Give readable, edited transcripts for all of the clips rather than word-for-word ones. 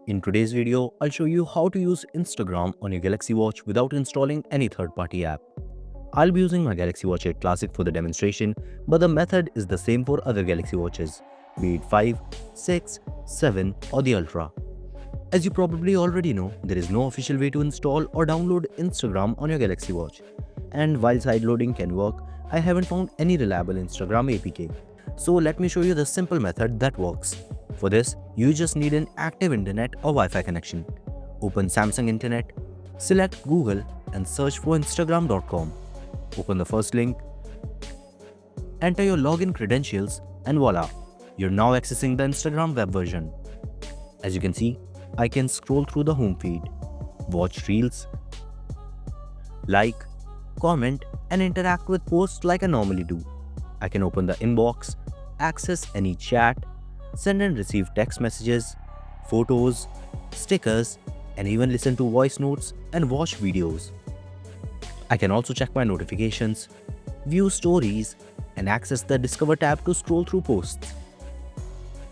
In today's video, I'll show you how to use Instagram on your Galaxy Watch without installing any third-party app. I'll be using my Galaxy Watch 8 Classic for the demonstration, but the method is the same for other Galaxy Watches, be it 5, 6, 7 or the Ultra. As you probably already know, there is no official way to install or download Instagram on your Galaxy Watch. And while sideloading can work, I haven't found any reliable Instagram APK. So let me show you the simple method that works. For this, you just need an active internet or Wi-Fi connection. Open Samsung Internet, select Google and search for Instagram.com. Open the first link, enter your login credentials and voila, you're now accessing the Instagram web version. As you can see, I can scroll through the home feed, watch reels, like, comment and interact with posts like I normally do. I can open the inbox, access any chat, send and receive text messages, photos, stickers, and even listen to voice notes and watch videos. I can also check my notifications, view stories, and access the Discover tab to scroll through posts.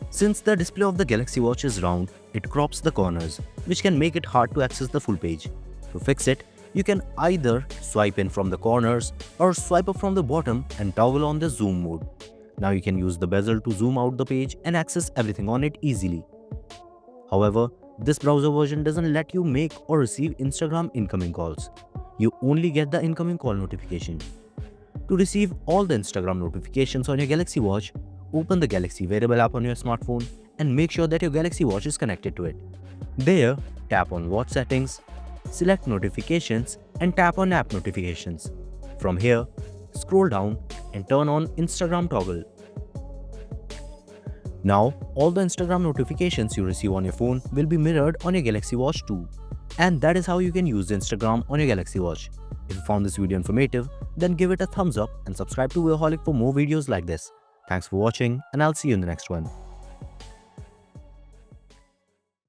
Since the display of the Galaxy Watch is round, it crops the corners, which can make it hard to access the full page. To fix it, you can either swipe in from the corners or swipe up from the bottom and toggle on the zoom mode. Now you can use the bezel to zoom out the page and access everything on it easily. However, this browser version doesn't let you make or receive Instagram incoming calls. You only get the incoming call notification. To receive all the Instagram notifications on your Galaxy Watch, open the Galaxy Wearable app on your smartphone and make sure that your Galaxy Watch is connected to it. There, tap on Watch Settings, select Notifications and tap on App Notifications. From here, scroll down and turn on Instagram toggle. Now, all the Instagram notifications you receive on your phone will be mirrored on your Galaxy Watch too. And that is how you can use Instagram on your Galaxy Watch. If you found this video informative, then give it a thumbs up and subscribe to Wearholic for more videos like this. Thanks for watching and I'll see you in the next one.